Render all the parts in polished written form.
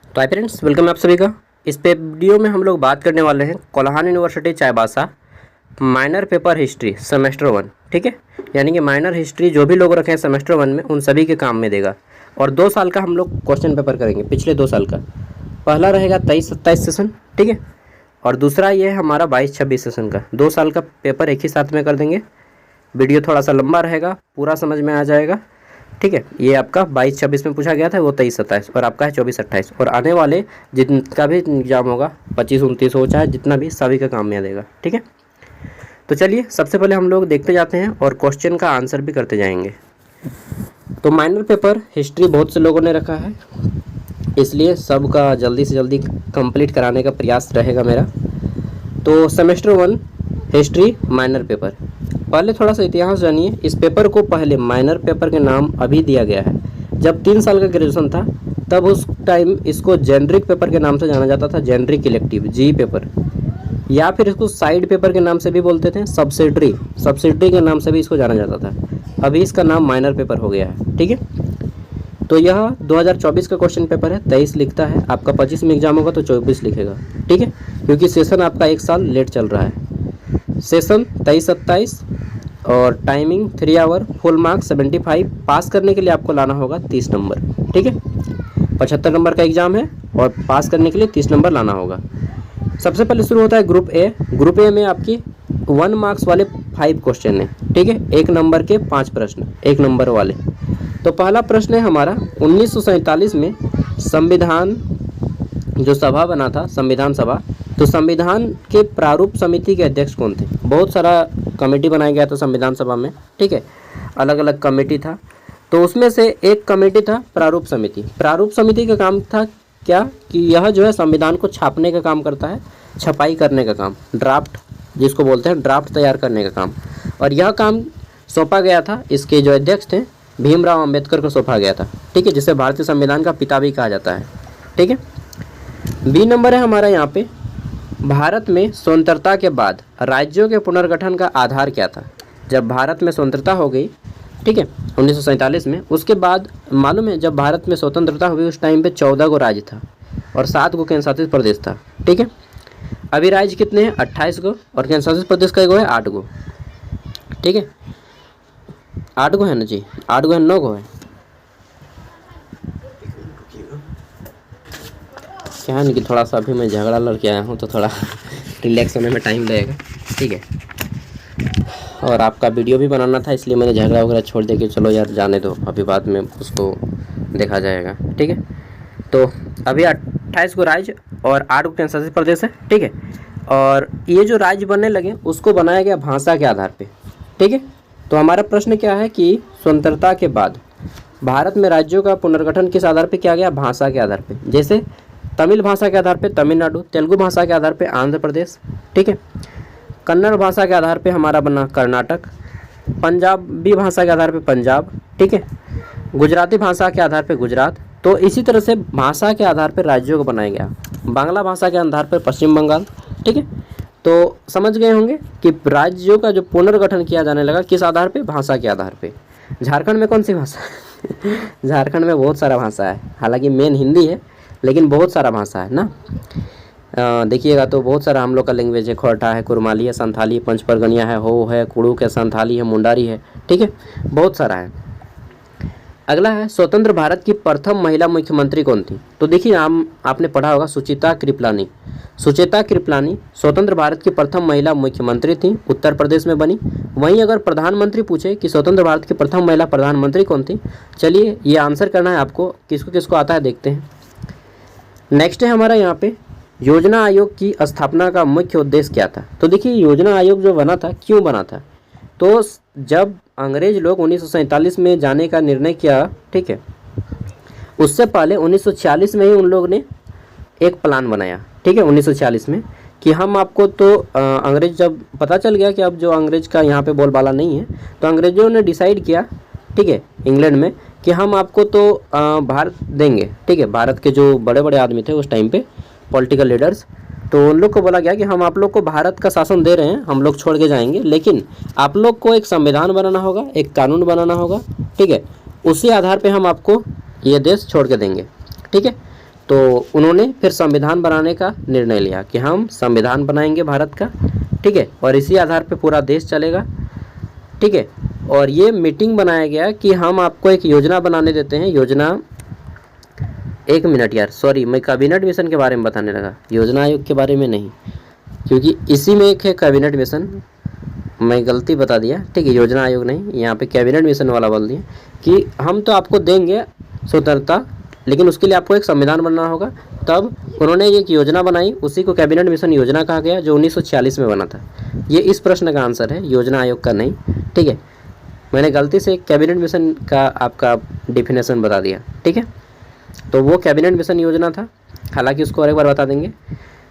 तो hi friends, welcome है आप सभी का। इस पे वीडियो में हम लोग बात करने वाले हैं Kolhan university Chaibasa minor paper history semester 1। ठीक है, यानी कि माइनर हिस्ट्री जो भी लोग रखे हैं सेमेस्टर 1 में उन सभी के काम में देगा। और 2 साल का हम लोग क्वेश्चन पेपर करेंगे, पिछले 2 साल का। पहला रहेगा 23-27 सेशन, ठीक है, और दूसरा ये है हमारा 22-26 सेशन का। 2 साल का पेपर एक ही साथ में कर देंगे। वीडियो थोड़ा सा लंबा रहेगा, पूरा समझ में आ जाएगा। ठीक है, ये आपका 22-26 में पूछा गया था, वो 23-27 और आपका है 24-28। और आने वाले जिनका भी एग्जाम होगा 25-29 हो, चाहे जितना भी, सभी का काम में आ जाएगा। ठीक है, तो चलिए सबसे पहले हम लोग देखते जाते हैं और क्वेश्चन का आंसर भी करते जाएंगे। तो माइनर पेपर हिस्ट्री बहुत से लोगों ने रखा है, इसलिए सबका जल्दी से जल्दी कंप्लीट कराने का प्रयास रहेगा मेरा। तो सेमेस्टर 1 हिस्ट्री माइनर पेपर, पहले थोड़ा सा इतिहास जानिए। इस पेपर को पहले माइनर पेपर के नाम अभी दिया गया है। जब 3 साल का ग्रेजुएशन था तब उस टाइम इसको जेनरिक पेपर के नाम से जाना जाता था, जेनरिक इलेक्टिव जी पेपर, या फिर इसको साइड पेपर के नाम से भी बोलते थे, सब्सिडरी के नाम से भी इसको जाना जाता था। अभी इसका नाम माइनर पेपर हो गया है। ठीक है, तो यह 2024 का क्वेश्चन पेपर है। 23 लिखता है, आपका 25 में एग्जाम होगा तो 24 लिखेगा। ठीक है, क्योंकि सेशन आपका 1 साल लेट चल रहा है। सेशन 23-27 और टाइमिंग 3 आवर, फुल मार्क्स 75। पास करने के लिए आपको लाना होगा 30 नंबर। ठीक है, 75 नंबर का एग्ज़ाम है और पास करने के लिए 30 नंबर लाना होगा। सबसे पहले शुरू होता है ग्रुप ए। ग्रुप ए में आपकी 1 मार्क्स वाले 5 क्वेश्चन हैं। ठीक है, 1 नंबर के 5 प्रश्न, 1 नंबर वाले। तो पहला प्रश्न है हमारा, 1947 में संविधान जो सभा बना था, संविधान सभा, तो संविधान के प्रारूप समिति के अध्यक्ष कौन थे? बहुत सारा कमेटी बनाया गया था संविधान सभा में। ठीक है, अलग अलग कमेटी था, तो उसमें से एक कमेटी था प्रारूप समिति। प्रारूप समिति का काम था क्या कि यह जो है संविधान को छापने का काम करता है, छपाई करने का काम, ड्राफ्ट जिसको बोलते हैं, ड्राफ्ट तैयार करने का काम। और यह काम सौंपा गया था, इसके जो अध्यक्ष थे भीमराव अंबेडकर को सौंपा गया था। ठीक है, जिसे भारतीय संविधान का पिता भी कहा जाता है। ठीक है, बी नंबर है हमारा यहाँ पे, भारत में स्वतंत्रता के बाद राज्यों के पुनर्गठन का आधार क्या था? जब भारत में स्वतंत्रता हो गई, ठीक है, 1947 में, उसके बाद मालूम है जब भारत में स्वतंत्रता हुई उस टाइम पे 14 गो राज्य था और 7 गो केंद्र शासित प्रदेश था। ठीक है, अभी राज्य कितने हैं? 28 गो, और केंद्र शासित प्रदेश का गो है 8 गो। ठीक है, 8 गो है ना जी, 8 गो है, 9 गो है, क्या है कि थोड़ा सा अभी मैं झगड़ा लड़के आया हूँ तो थोड़ा रिलैक्स होने में टाइम लगेगा। ठीक है, और आपका वीडियो भी बनाना था, इसलिए मैंने झगड़ा वगैरह छोड़ दिया कि चलो यार जाने दो, अभी बाद में उसको देखा जाएगा। ठीक है, तो अभी 28 गो राज्य और 8 गो केंद्र शासित प्रदेश है। ठीक है, और ये जो राज्य बनने लगे उसको बनाया गया भाषा के आधार पर। ठीक है, तो हमारा प्रश्न क्या है कि स्वतंत्रता के बाद भारत में राज्यों का पुनर्गठन किस आधार पर किया गया? भाषा के आधार पर। जैसे तमिल भाषा के आधार पे तमिलनाडु, तेलुगु भाषा के आधार पे आंध्र प्रदेश, ठीक है, कन्नड़ भाषा के आधार पे हमारा बना कर्नाटक, पंजाबी भाषा के आधार पे पंजाब, ठीक है, गुजराती भाषा के आधार पे गुजरात। तो इसी तरह से भाषा के आधार पे राज्यों को बनाया गया। बांग्ला भाषा के आधार पर पश्चिम बंगाल। ठीक है, तो समझ गए होंगे कि राज्यों का जो पुनर्गठन किया जाने लगा किस आधार पे? भाषा के आधार पे। झारखंड में कौन सी भाषा है? झारखंड में बहुत सारा भाषा है, हालांकि मेन हिंदी है, लेकिन बहुत सारा भाषा है ना। देखिएगा तो बहुत सारा हम लोग का लैंग्वेज है, खोरठा है, कुरमाली है, संथाली है, पंचपरगनिया है, हो है, कुड़ुक है, संथाली है, मुंडारी है। ठीक है, बहुत सारा है। अगला है, स्वतंत्र भारत की प्रथम महिला मुख्यमंत्री कौन थी? तो देखिए आपने पढ़ा होगा सुचेता कृपलानी। सुचेता कृपलानी स्वतंत्र भारत की प्रथम महिला मुख्यमंत्री थी, उत्तर प्रदेश में बनी। वहीं अगर प्रधानमंत्री पूछे कि स्वतंत्र भारत की प्रथम महिला प्रधानमंत्री कौन थी, चलिए ये आंसर करना है आपको, किसको किसको आता है देखते हैं। नेक्स्ट है हमारा यहाँ पे, योजना आयोग की स्थापना का मुख्य उद्देश्य क्या था? तो देखिए योजना आयोग जो बना था, क्यों बना था? तो जब अंग्रेज लोग 1947 में जाने का निर्णय किया, ठीक है, उससे पहले 1946 में ही उन लोग ने एक प्लान बनाया। ठीक है, 1946 में, कि हम आपको तो अंग्रेज जब पता चल गया कि अब जो अंग्रेज का यहाँ पे बोलबाला नहीं है, तो अंग्रेजों ने डिसाइड किया, ठीक है, इंग्लैंड में, कि हम आपको तो भारत देंगे। ठीक है, भारत के जो बड़े बड़े आदमी थे उस टाइम पे, पॉलिटिकल लीडर्स, तो उन लोग को बोला गया कि हम आप लोग को भारत का शासन दे रहे हैं, हम लोग छोड़ के जाएंगे, लेकिन आप लोग को एक संविधान बनाना होगा, एक कानून बनाना होगा। ठीक है, उसी आधार पे हम आपको ये देश छोड़ के देंगे। ठीक है, तो उन्होंने फिर संविधान बनाने का निर्णय लिया कि हम संविधान बनाएंगे भारत का, ठीक है, और इसी आधार पे पूरा देश चलेगा, ठीक है। और ये मीटिंग बनाया गया कि हम आपको एक योजना बनाने देते हैं, योजना, एक मिनट यार, सॉरी, मैं कैबिनेट मिशन के बारे में बताने लगा, योजना आयोग के बारे में नहीं, क्योंकि इसी में एक है कैबिनेट मिशन, मैं गलती बता दिया, ठीक है, योजना आयोग नहीं, यहाँ पे कैबिनेट मिशन वाला बोल दिया कि हम तो आपको देंगे स्वतंत्रता, लेकिन उसके लिए आपको एक संविधान बनना होगा। तब उन्होंने एक योजना बनाई, उसी को कैबिनेट मिशन योजना कहा गया, जो 1946 में बना था। ये इस प्रश्न का आंसर है, योजना आयोग का नहीं, ठीक है। मैंने गलती से कैबिनेट मिशन का आपका डिफिनेशन बता दिया, ठीक है। तो वो कैबिनेट मिशन योजना था, हालांकि उसको और एक बार बता देंगे।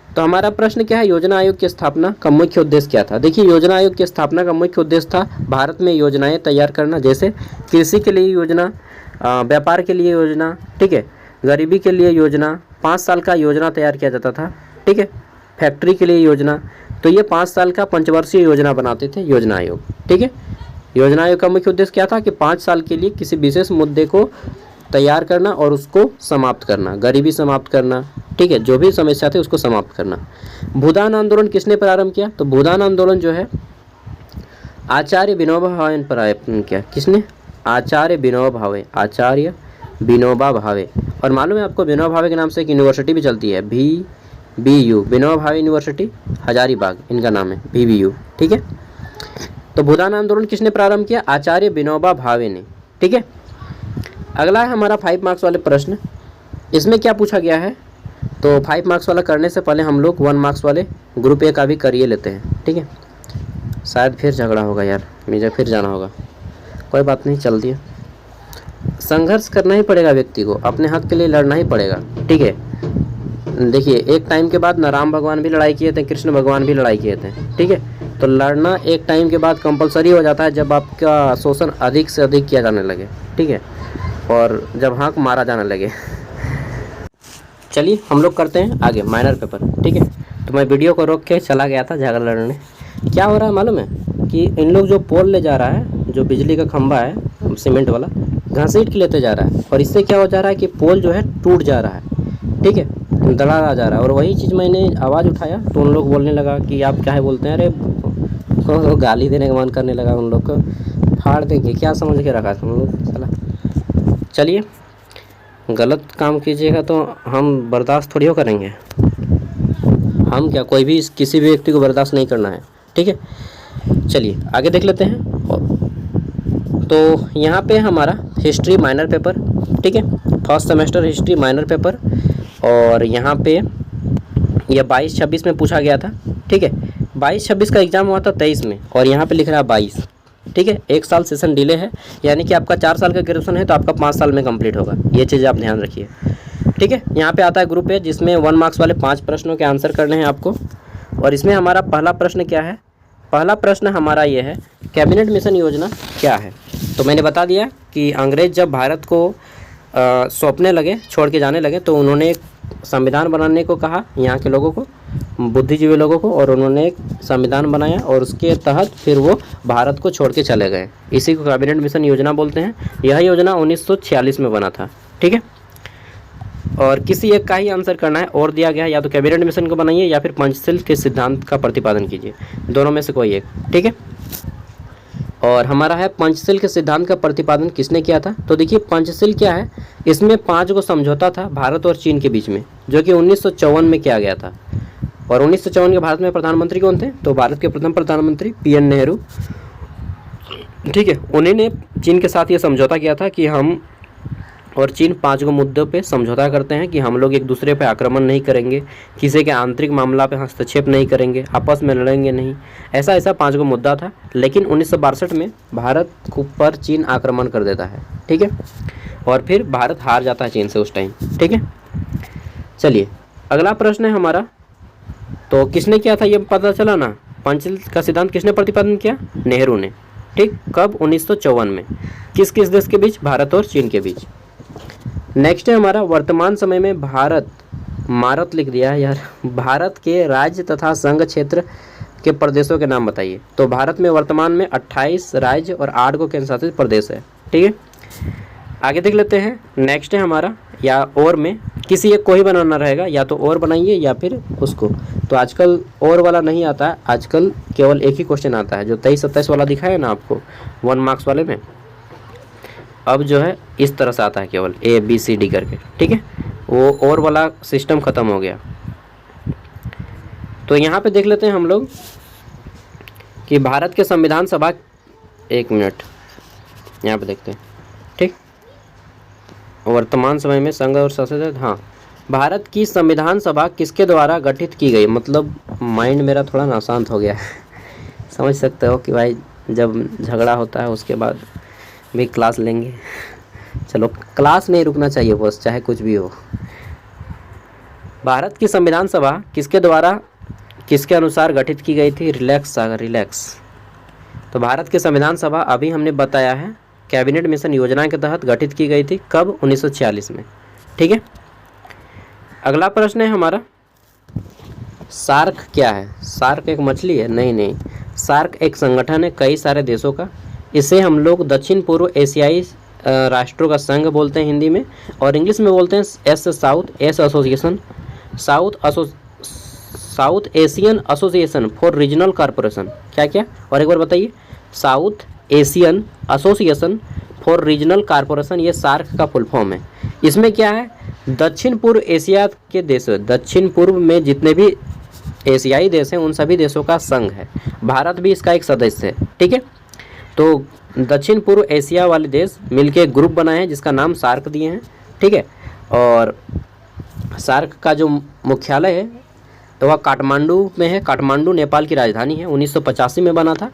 तो हमारा प्रश्न क्या है, योजना आयोग की स्थापना का मुख्य उद्देश्य क्या था। देखिए, योजना आयोग की स्थापना का मुख्य उद्देश्य था भारत में योजनाएं तैयार करना, जैसे कृषि के लिए योजना, व्यापार के लिए योजना, ठीक है, गरीबी के लिए योजना, 5 साल का योजना तैयार किया जाता था, ठीक है, फैक्ट्री के लिए योजना। तो ये 5 साल का पंचवर्षीय योजना बनाते थे योजना आयोग, ठीक है। योजना आयोग का मुख्य उद्देश्य क्या था कि 5 साल के लिए किसी विशेष मुद्दे को तैयार करना और उसको समाप्त करना, गरीबी समाप्त करना, ठीक है, जो भी समस्या थी उसको समाप्त करना। भूदान आंदोलन किसने प्रारंभ किया, तो भूदान आंदोलन जो है आचार्य विनोबा भावे ने प्रारंभ किया। किसने, आचार्य विनोबा भावे, आचार्य विनोबा भावे। और मालूम है आपको, विनोबा भावे के नाम से एक यूनिवर्सिटी भी चलती है, VBU, विनोबा भावे यूनिवर्सिटी, हजारीबाग इनका नाम है, VBU, ठीक है। तो भूदान आंदोलन किसने प्रारंभ किया, आचार्य विनोबा भावे ने, ठीक है। अगला है हमारा 5 मार्क्स वाले प्रश्न। इसमें क्या पूछा गया है, तो 5 मार्क्स वाला करने से पहले हम लोग 1 मार्क्स वाले ग्रुप ए का भी करिए लेते हैं, ठीक है। शायद फिर झगड़ा होगा यार, मुझे फिर जाना होगा, कोई बात नहीं, चल दिया। संघर्ष करना ही पड़ेगा व्यक्ति को, अपने हक के लिए लड़ना ही पड़ेगा, ठीक है। देखिए, एक टाइम के बाद ना राम भगवान भी लड़ाई किए थे, कृष्ण भगवान भी लड़ाई किए थे, ठीक है। तो लड़ना एक टाइम के बाद कंपलसरी हो जाता है, जब आपका शोषण अधिक से अधिक किया जाने लगे, ठीक है, और जब हाँक मारा जाने लगे। चलिए हम लोग करते हैं आगे माइनर पेपर, ठीक है। तो मैं वीडियो को रोक के चला गया था झगड़ा लड़ने। क्या हो रहा है मालूम है कि इन लोग जो पोल ले जा रहा है, जो बिजली का खंभा है सीमेंट वाला, घसीट के लेते जा रहा है, और इससे क्या हो जा रहा है कि पोल जो है टूट जा रहा है, ठीक है, दरार जा रहा है। और वही चीज़ मैंने आवाज़ उठाया तो उन लोग बोलने लगा कि आप क्या है बोलते हैं, अरे तो गाली देने का मन करने लगा, उन लोग को फाड़ देंगे, क्या समझ के रखा था उन लोग साला। चलिए, गलत काम कीजिएगा तो हम बर्दाश्त थोड़ी हो करेंगे, हम क्या, कोई भी किसी भी व्यक्ति को बर्दाश्त नहीं करना है, ठीक है। चलिए आगे देख लेते हैं। तो यहाँ पे हमारा हिस्ट्री माइनर पेपर, ठीक है, first semester history minor paper, और यहाँ पे यह 22-26 में पूछा गया था, ठीक है। 22-26 का एग्ज़ाम हुआ था 23 में, और यहाँ पे लिख रहा है 22, ठीक है। 1 साल सेशन डिले है, यानी कि आपका 4 साल का ग्रेजुएशन है तो आपका 5 साल में कंप्लीट होगा, ये चीज़ आप ध्यान रखिए, ठीक है। यहाँ पे आता है ग्रुप ए, जिसमें 1 मार्क्स वाले 5 प्रश्नों के आंसर करने हैं आपको। और इसमें हमारा पहला प्रश्न क्या है, पहला प्रश्न हमारा ये है, कैबिनेट मिशन योजना क्या है। तो मैंने बता दिया कि अंग्रेज़ जब भारत को सौंपने लगे, छोड़ के जाने लगे, तो उन्होंने एक संविधान बनाने को कहा यहाँ के लोगों को, बुद्धिजीवी लोगों को, और उन्होंने एक संविधान बनाया, और उसके तहत फिर वो भारत को छोड़ के चले गए। इसी को कैबिनेट मिशन योजना बोलते हैं। यह योजना 1946 में बना था, ठीक है। और किसी एक का ही आंसर करना है, और दिया गया है, या तो कैबिनेट मिशन को बनाइए या फिर पंचशील के सिद्धांत का प्रतिपादन कीजिए, दोनों में से कोई एक, ठीक है। और हमारा है पंचशील के सिद्धांत का प्रतिपादन किसने किया था। तो देखिए, पंचशील क्या है, इसमें 5 को समझौता था भारत और चीन के बीच में, जो कि 1954 में किया गया था। और 1954 के भारत में प्रधानमंत्री कौन थे, तो भारत के प्रथम प्रधानमंत्री PN नेहरू, ठीक है। उन्हीं ने चीन के साथ ये समझौता किया था कि हम और चीन 5 मुद्दों पे समझौता करते हैं कि हम लोग एक दूसरे पे आक्रमण नहीं करेंगे, किसी के आंतरिक मामला पे हस्तक्षेप नहीं करेंगे, आपस में लड़ेंगे नहीं, ऐसा 5 मुद्दा था। लेकिन 1962 में भारत पर चीन आक्रमण कर देता है, ठीक है, और फिर भारत हार जाता है चीन से उस टाइम, ठीक है। चलिए अगला प्रश्न है हमारा, तो किसने किया था ये पता चला ना, पंचशील का सिद्धांत किसने प्रतिपादन किया, नेहरू ने, ठीक। कब, 1954 में। किस किस देश के बीच, भारत और चीन के बीच। नेक्स्ट है हमारा, वर्तमान समय में भारत लिख दिया है यार, भारत के राज्य तथा संघ क्षेत्र के प्रदेशों के नाम बताइए। तो भारत में वर्तमान में 28 राज्य और 8 को केंद्र शासित प्रदेश है, ठीक है। आगे देख लेते हैं। नेक्स्ट है हमारा, या और में किसी एक को ही बनाना रहेगा, या तो और बनाइए या फिर उसको। तो आजकल और वाला नहीं आता है, आजकल केवल एक ही क्वेश्चन आता है, जो 23-27 वाला दिखाया ना आपको 1 मार्क्स वाले में, अब जो है इस तरह से आता है केवल ABCD करके, ठीक है। वो और वाला सिस्टम ख़त्म हो गया। तो यहाँ पे देख लेते हैं हम लोग कि भारत के संविधान सभा, 1 मिनट यहाँ पे देखते हैं, ठीक। वर्तमान समय में संघ और शासित, हाँ, भारत की संविधान सभा किसके द्वारा गठित की गई। मतलब माइंड मेरा थोड़ा ना अशांत हो गया है समझ सकते हो कि भाई जब झगड़ा होता है उसके बाद भी क्लास लेंगे। चलो, क्लास नहीं रुकना चाहिए बॉस, चाहे कुछ भी हो। भारत की संविधान सभा किसके द्वारा, किसके अनुसार गठित की गई थी। रिलैक्स सागर, रिलैक्स। तो भारत की संविधान सभा अभी हमने बताया है कैबिनेट मिशन योजना के तहत गठित की गई थी। कब, 1946 में, ठीक है। अगला प्रश्न है हमारा, सार्क क्या है। सार्क एक मछली है? नहीं, सार्क एक संगठन है कई सारे देशों का। इसे हम लोग दक्षिण पूर्व एशियाई राष्ट्रों का संघ बोलते हैं हिंदी में, और इंग्लिश में बोलते हैं S association, south Asian Association for regional corporation. क्या, और एक बार बताइए। South Asian Association for regional corporation, ये सार्क का फुल फॉर्म है। इसमें क्या है, दक्षिण पूर्व एशिया के देश, दक्षिण पूर्व में जितने भी एशियाई देश हैं उन सभी देशों का संघ है। भारत भी इसका एक सदस्य है, ठीक है। तो दक्षिण पूर्व एशिया वाले देश मिलके एक ग्रुप बनाए हैं जिसका नाम सार्क दिए हैं, ठीक है। और सार्क का जो मुख्यालय है तो वह काठमांडू में है। काठमांडू नेपाल की राजधानी है, 1985 में बना था,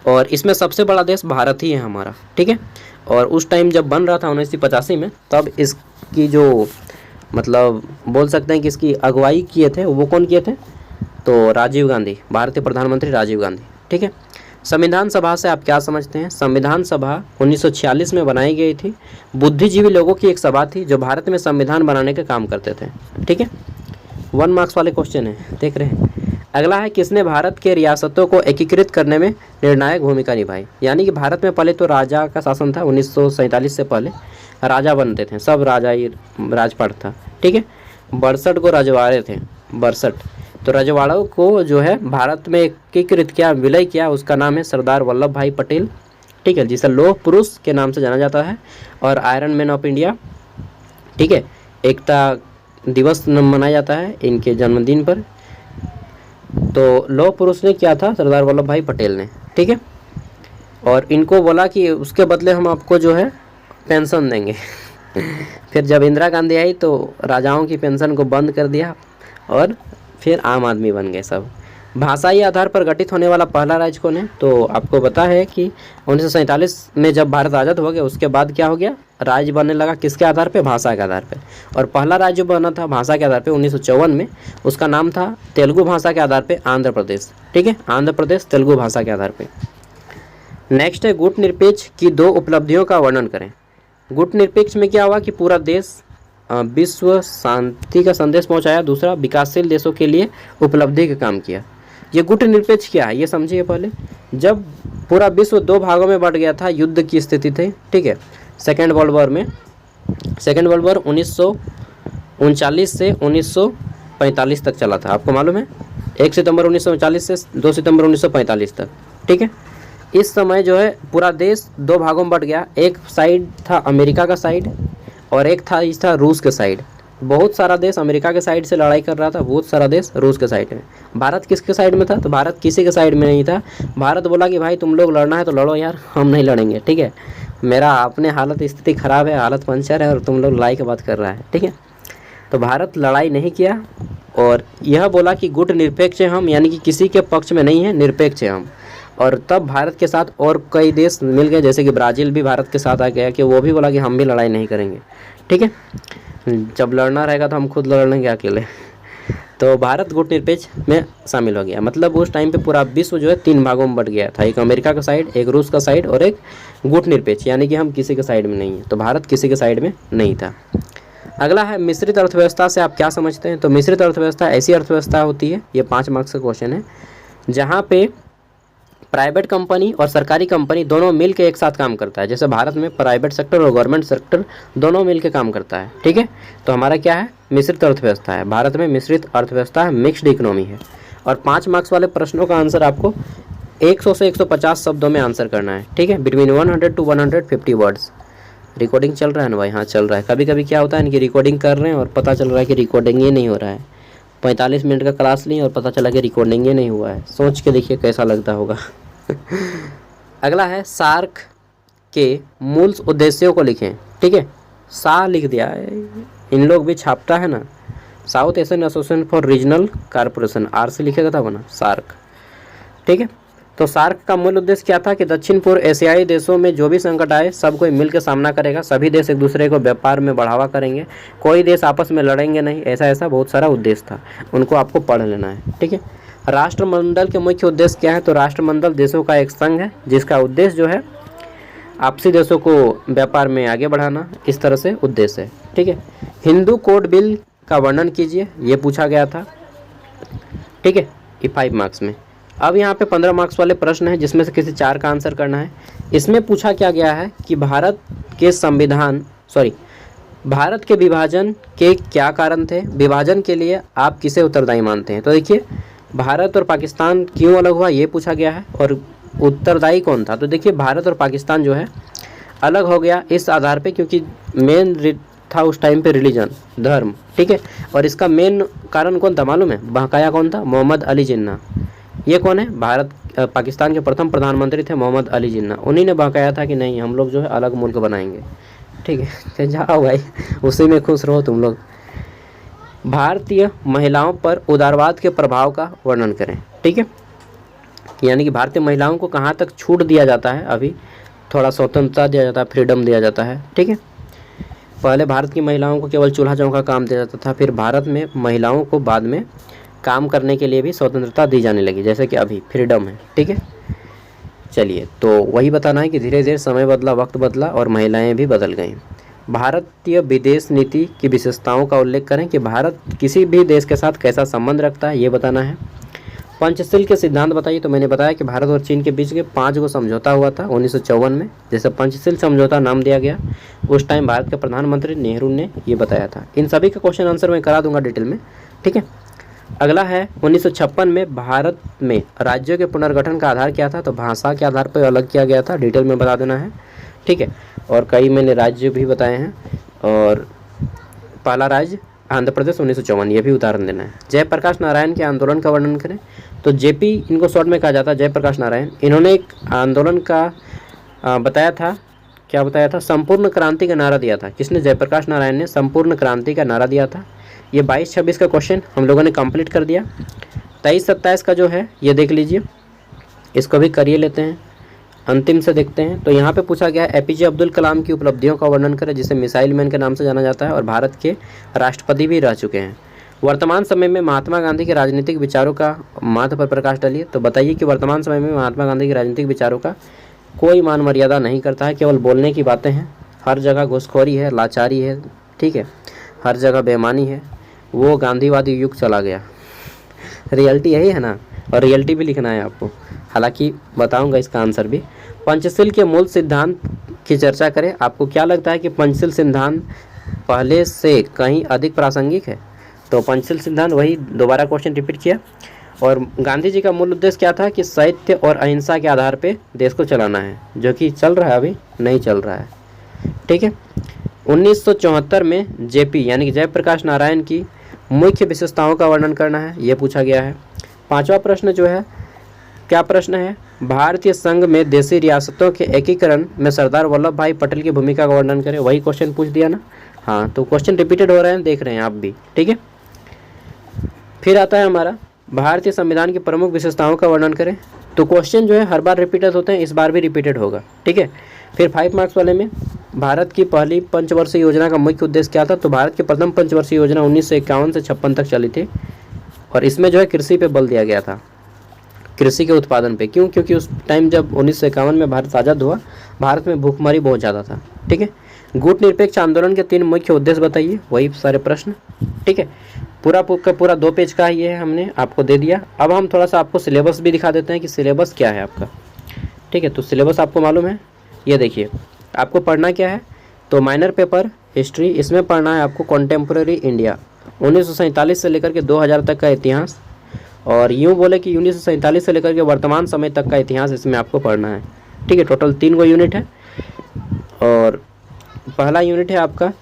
और इसमें सबसे बड़ा देश भारत ही है हमारा, ठीक है। और उस टाइम जब बन रहा था 1985 में, तब इसकी जो मतलब बोल सकते हैं कि इसकी अगुवाई किए थे, वो कौन किए थे, तो राजीव गांधी, भारतीय प्रधानमंत्री राजीव गांधी, ठीक है। संविधान सभा से आप क्या समझते हैं। संविधान सभा 1946 में बनाई गई थी। बुद्धिजीवी लोगों की एक सभा थी जो भारत में संविधान बनाने का काम करते थे, ठीक है। 1 मार्क्स वाले क्वेश्चन है, देख रहे हैं। अगला है, किसने भारत के रियासतों को एकीकृत करने में निर्णायक भूमिका निभाई। यानी कि भारत में पहले तो राजा का शासन था, 1947 से पहले राजा बनते थे, सब राजा ही राजपाट था, ठीक है। 62 को रजवाड़े थे, 62। तो रजवाड़ों को जो है भारत में एकीकृत किया, विलय किया, उसका नाम है सरदार वल्लभ भाई पटेल, ठीक है, जिसे लौह पुरुष के नाम से जाना जाता है, और आयरन मैन ऑफ इंडिया, ठीक है। एकता दिवस मनाया जाता है इनके जन्मदिन पर। तो लौह पुरुष ने क्या था, सरदार वल्लभ भाई पटेल ने, ठीक है। और इनको बोला कि उसके बदले हम आपको जो है पेंशन देंगे फिर जब इंदिरा गांधी आई तो राजाओं की पेंशन को बंद कर दिया और फिर आम आदमी बन गए सब। भाषाई आधार पर गठित होने वाला पहला राज्य कौन है। तो आपको पता है कि 1947 में जब भारत आज़ाद हो गया उसके बाद क्या हो गया, राज्य बनने लगा किसके आधार पे, भाषा के आधार पे। और पहला राज्य बना था भाषा के आधार पे 1954 में, उसका नाम था तेलुगु भाषा के आधार पे आंध्र प्रदेश, ठीक है, आंध्र प्रदेश तेलुगु भाषा के आधार पे। नेक्स्ट है, गुटनिरपेक्ष की 2 उपलब्धियों का वर्णन करें। गुटनिरपेक्ष में क्या हुआ कि पूरा देश विश्व शांति का संदेश पहुंचाया, दूसरा विकासशील देशों के लिए उपलब्धि का काम किया। ये गुटनिरपेक्ष क्या है ये समझिए पहले। जब पूरा विश्व 2 भागों में बट गया था, युद्ध की स्थिति थी, ठीक है, सेकेंड वर्ल्ड वॉर में, सेकेंड वर्ल्ड वॉर 1939 से 1945 तक चला था, आपको मालूम है, 1 सितंबर 1939 से 2 सितंबर 1945 तक, ठीक है। इस समय जो है पूरा देश 2 भागों में बट गया, एक साइड था अमेरिका का साइड और एक था रूस के साइड। बहुत सारा देश अमेरिका के साइड से लड़ाई कर रहा था, बहुत सारा देश रूस के साइड में। भारत किसके साइड में था, तो भारत किसी के साइड में नहीं था। भारत बोला कि भाई तुम लोग लड़ना है तो लड़ो यार, हम नहीं लड़ेंगे, ठीक है, मेरा अपने हालत स्थिति ख़राब है, हालत पंचर है और तुम लोग लड़ाई की बात कर रहा है, ठीक है। तो भारत लड़ाई नहीं किया और यह बोला कि गुट निरपेक्ष है हम, यानी कि किसी के पक्ष में नहीं है, निरपेक्ष है हम। और तब भारत के साथ और कई देश मिल गए, जैसे कि ब्राज़ील भी भारत के साथ आ गया कि वो भी बोला कि हम भी लड़ाई नहीं करेंगे, ठीक है, जब लड़ना रहेगा तो हम खुद लड़ लेंगे अकेले। तो भारत गुटनिरपेक्ष में शामिल हो गया। मतलब उस टाइम पे पूरा विश्व जो है 3 भागों में बट गया था, एक अमेरिका का साइड, एक रूस का साइड और एक गुटनिरपेक्ष, यानी कि हम किसी के साइड में नहीं है। तो भारत किसी के साइड में नहीं था। अगला है, मिश्रित अर्थव्यवस्था से आप क्या समझते हैं। तो मिश्रित अर्थव्यवस्था ऐसी अर्थव्यवस्था होती है, ये 5 मार्क्स का क्वेश्चन है, जहाँ पे प्राइवेट कंपनी और सरकारी कंपनी दोनों मिल के एक साथ काम करता है। जैसे भारत में प्राइवेट सेक्टर और गवर्नमेंट सेक्टर दोनों मिल के काम करता है, ठीक है। तो हमारा क्या है, मिश्रित अर्थव्यवस्था है। भारत में मिश्रित अर्थव्यवस्था है, मिक्स्ड इकोनॉमी है। और 5 मार्क्स वाले प्रश्नों का आंसर आपको 100 से 150 शब्दों में आंसर करना है, ठीक है। Between 100 to 150 words. रिकॉर्डिंग चल रहा है ना भाई? हाँ चल रहा है। कभी कभी क्या होता है इनकी रिकॉर्डिंग कर रहे हैं और पता चल रहा है कि रिकॉर्डिंग ही नहीं हो रहा है। 45 मिनट का क्लास ली और पता चला कि रिकॉर्डिंग ही नहीं हुआ है। सोच के देखिए कैसा लगता होगा। अगला है सार्क के मूल उद्देश्यों को लिखें, ठीक है। सा लिख दिया है, इन लोग भी छापता है ना। South Asian Association for Regional Corporation, R से लिखेगा था बना सार्क, ठीक है। तो सार्क का मूल उद्देश्य क्या था कि दक्षिण पूर्व एशियाई देशों में जो भी संकट आए सब कोई मिलकर सामना करेगा, सभी देश एक दूसरे को व्यापार में बढ़ावा करेंगे, कोई देश आपस में लड़ेंगे नहीं, ऐसा बहुत सारा उद्देश्य था। उनको आपको पढ़ लेना है, ठीक है। राष्ट्रमंडल के मुख्य उद्देश्य क्या है? तो राष्ट्रमंडल देशों का एक संघ है जिसका उद्देश्य जो है आपसी देशों को व्यापार में आगे बढ़ाना, इस तरह से उद्देश्य है, ठीक है। हिंदू कोड बिल का वर्णन कीजिए, ये पूछा गया था, ठीक है, ये 5 मार्क्स में। अब यहाँ पे 15 मार्क्स वाले प्रश्न हैं जिसमें से किसी 4 का आंसर करना है। इसमें पूछा क्या गया है कि भारत के विभाजन के क्या कारण थे, विभाजन के लिए आप किसे उत्तरदायी मानते हैं। तो देखिए भारत और पाकिस्तान क्यों अलग हुआ ये पूछा गया है, और उत्तरदायी कौन था। तो देखिए भारत और पाकिस्तान जो है अलग हो गया इस आधार पे क्योंकि मेन था उस टाइम पे रिलीजन, धर्म, ठीक है। और इसका मेन कारण कौन था मालूम है? बहकाया कौन था? मोहम्मद अली जिन्ना। ये कौन है? पाकिस्तान के प्रथम प्रधानमंत्री थे मोहम्मद अली जिन्ना। उन्हीं ने बहकाया था कि नहीं हम लोग जो है अलग मुल्क बनाएंगे, ठीक है। जाओ भाई उसी में खुश रहो तुम लोग। भारतीय महिलाओं पर उदारवाद के प्रभाव का वर्णन करें, ठीक है। यानी कि भारतीय महिलाओं को कहाँ तक छूट दिया जाता है, अभी थोड़ा स्वतंत्रता दिया जाता है, फ्रीडम दिया जाता है, ठीक है। पहले भारत की महिलाओं को केवल चूल्हा चौका काम दिया जाता था, फिर भारत में महिलाओं को बाद में काम करने के लिए भी स्वतंत्रता दी जाने लगी, जैसे कि अभी फ्रीडम है, ठीक है। चलिए तो वही बताना है कि धीरे धीरे समय बदला, वक्त बदला और महिलाएं भी बदल गईं। भारतीय विदेश नीति की विशेषताओं का उल्लेख करें कि भारत किसी भी देश के साथ कैसा संबंध रखता है ये बताना है। पंचशील के सिद्धांत बताइए। तो मैंने बताया कि भारत और चीन के बीच के 5 गो समझौता हुआ था 1954 में, जैसे पंचशील समझौता नाम दिया गया। उस टाइम भारत के प्रधानमंत्री नेहरू ने ये बताया था। इन सभी का क्वेश्चन आंसर मैं करा दूंगा डिटेल में, ठीक है। अगला है 1956 में भारत में राज्यों के पुनर्गठन का आधार क्या था? तो भाषा के आधार पर अलग किया गया था, डिटेल में बता देना है, ठीक है। और कई मैंने राज्य भी बताए हैं, और पहला राज्य आंध्र प्रदेश 1954, ये भी उदाहरण देना है। जयप्रकाश नारायण के आंदोलन का वर्णन करें। तो जेपी इनको शॉर्ट में कहा जाता है, जयप्रकाश नारायण। इन्होंने एक आंदोलन का बताया था, क्या बताया था? संपूर्ण क्रांति का नारा दिया था। किसने? जयप्रकाश नारायण ने संपूर्ण क्रांति का नारा दिया था। ये 22-26 का क्वेश्चन हम लोगों ने कंप्लीट कर दिया। 23-27 का जो है ये देख लीजिए, इसको भी करिए लेते हैं, अंतिम से देखते हैं। तो यहाँ पे पूछा गया है एपीजे अब्दुल कलाम की उपलब्धियों का वर्णन करें, जिसे मिसाइल मैन के नाम से जाना जाता है और भारत के राष्ट्रपति भी रह चुके हैं। वर्तमान समय में महात्मा गांधी के राजनीतिक विचारों का महत्व पर प्रकाश डालिए। तो बताइए कि वर्तमान समय में महात्मा गांधी के राजनीतिक विचारों का कोई मान मर्यादा नहीं करता है, केवल बोलने की बातें हैं। हर जगह घुसखोरी है, लाचारी है, ठीक है, हर जगह बेईमानी है। वो गांधीवादी युग चला गया। रियलिटी यही है ना, और रियलिटी भी लिखना है आपको, हालांकि बताऊंगा इसका आंसर भी। पंचशील के मूल सिद्धांत की चर्चा करें। आपको क्या लगता है कि पंचशील सिद्धांत पहले से कहीं अधिक प्रासंगिक है? तो पंचशील सिद्धांत वही दोबारा क्वेश्चन रिपीट किया। और गांधी जी का मूल उद्देश्य क्या था? कि सत्य और अहिंसा के आधार पे देश को चलाना है, जो कि चल रहा है, अभी नहीं चल रहा है, ठीक है। 1974 में जेपी यानी कि जयप्रकाश नारायण की मुख्य विशेषताओं का वर्णन करना है, ये पूछा गया है। 5वां प्रश्न जो है, क्या प्रश्न है? भारतीय संघ में देशी रियासतों के एकीकरण में सरदार वल्लभ भाई पटेल की भूमिका का वर्णन करें। वही क्वेश्चन पूछ दिया ना। हाँ, तो क्वेश्चन रिपीटेड हो रहे हैं, देख रहे हैं आप भी, ठीक है। फिर आता है हमारा भारतीय संविधान की प्रमुख विशेषताओं का वर्णन करें। तो क्वेश्चन जो है हर बार रिपीटेड होते हैं, इस बार भी रिपीटेड होगा, ठीक है। फिर 5 मार्क्स वाले में भारत की पहली पंचवर्षीय योजना का मुख्य उद्देश्य क्या था? तो भारत की प्रथम पंचवर्षीय योजना 1951 से 56 तक चली थी, और इसमें जो है कृषि पे बल दिया गया था, कृषि के उत्पादन पे। क्यों? क्योंकि उस टाइम जब 1951 में भारत आज़ाद हुआ, भारत में भूखमरी बहुत ज़्यादा था, ठीक है। गुट निरपेक्ष आंदोलन के 3 मुख्य उद्देश्य बताइए, वही सारे प्रश्न, ठीक है। पूरा का पूरा 2 पेज का ये है, हमने आपको दे दिया। अब हम थोड़ा सा आपको सिलेबस भी दिखा देते हैं कि सिलेबस क्या है आपका, ठीक है। तो सिलेबस आपको मालूम है, ये देखिए आपको पढ़ना क्या है। तो माइनर पेपर हिस्ट्री, इसमें पढ़ना है आपको कॉन्टेम्प्रेरी इंडिया 1947 से लेकर के 2000 तक का इतिहास, और यूँ बोले कि 1947 से लेकर के वर्तमान समय तक का इतिहास इसमें आपको पढ़ना है, ठीक है। टोटल 3 गो यूनिट है, और पहला यूनिट है आपका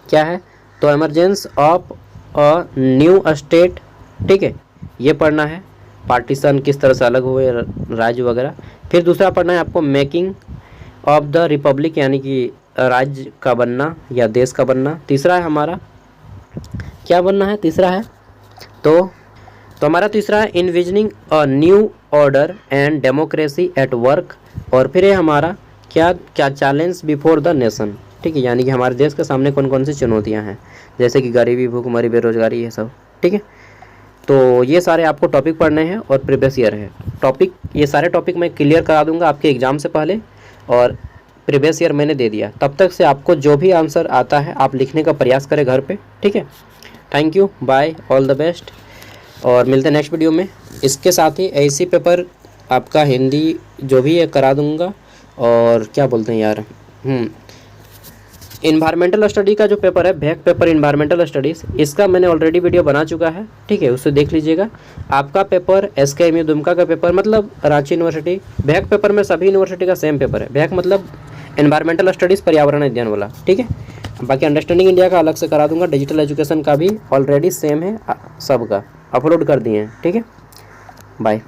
क्या है, तो emergence of a new state, ठीक है, ये पढ़ना है। पार्टीशन किस तरह से अलग हुए राज्य वगैरह। फिर दूसरा पढ़ना है आपको मेकिंग ऑफ द रिपब्लिक, यानी कि राज्य का बनना या देश का बनना। तीसरा है हमारा क्या बनना है, तीसरा है तो हमारा तीसरा है envisioning a new order and democracy at work. और फिर है हमारा क्या क्या चैलेंज बिफोर द नेशन, ठीक है, यानी कि हमारे देश के सामने कौन कौन सी चुनौतियां हैं, जैसे कि गरीबी, भूखमरी, बेरोजगारी, ये सब, ठीक है। तो ये सारे आपको टॉपिक पढ़ने हैं और प्रीवियस ईयर है टॉपिक। ये सारे टॉपिक मैं क्लियर करा दूंगा आपके एग्ज़ाम से पहले, और प्रीवियस ईयर मैंने दे दिया। तब तक से आपको जो भी आंसर आता है आप लिखने का प्रयास करें घर पे, ठीक है। Thank you, bye, all the best, और मिलते हैं नेक्स्ट वीडियो में। इसके साथ ही ऐसी पेपर आपका हिंदी जो भी है करा दूंगा, और क्या बोलते हैं यार, इन्वायरमेंटल स्टडी का जो पेपर है, बैक पेपर इन्वायरमेंटल स्टडीज़, इसका मैंने ऑलरेडी वीडियो बना चुका है, ठीक है, उससे देख लीजिएगा। आपका पेपर SKMU दुमका का पेपर, मतलब रांची यूनिवर्सिटी, बैक पेपर में सभी यूनिवर्सिटी का सेम पेपर है। बैक मतलब इन्वायरमेंटल स्टडीज़, पर्यावरण अध्ययन वाला, ठीक है। बाकी अंडरस्टैंडिंग इंडिया का अलग से करा दूंगा, डिजिटल एजुकेशन का भी ऑलरेडी सेम है, सबका अपलोड कर दिए हैं, ठीक है। बाय।